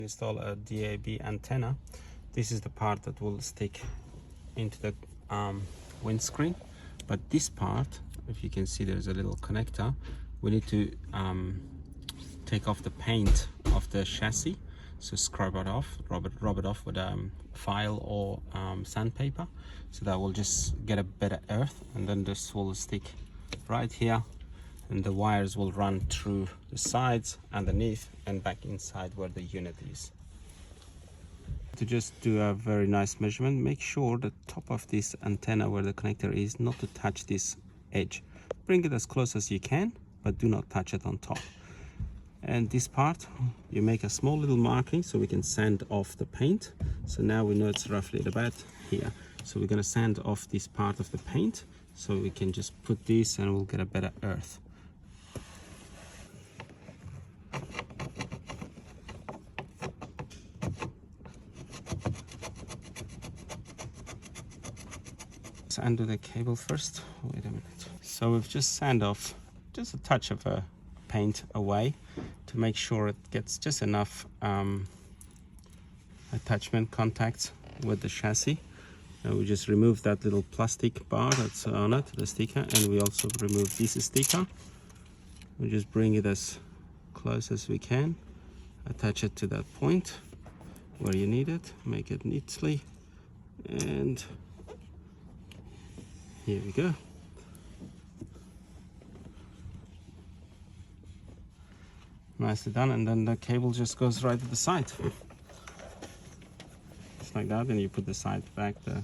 Install a DAB antenna. This is the part that will stick into the windscreen, but this part, if you can see, there's a little connector. We need to take off the paint of the chassis, so scrub it off, rub it off with a file or sandpaper, so that will just get a better earth, and then this will stick right here, and the wires will run through the sides, underneath, and back inside where the unit is. To just do a very nice measurement, make sure the top of this antenna where the connector is not to touch this edge. Bring it as close as you can, but do not touch it on top. And this part, you make a small little marking so we can sand off the paint. So now we know it's roughly at about here. So we're going to sand off this part of the paint so we can just put this and we'll get a better earth. Let's undo the cable first. Wait a minute. So we've just sand off just a touch of a paint away to make sure it gets just enough attachment contacts with the chassis. And we just remove that little plastic bar that's on it, the sticker, and we also remove this sticker. We just bring it as close as we can, attach it to that point where you need it, make it neatly, and here we go. Nicely done, and then the cable just goes right to the side. Just like that, and you put the side back, the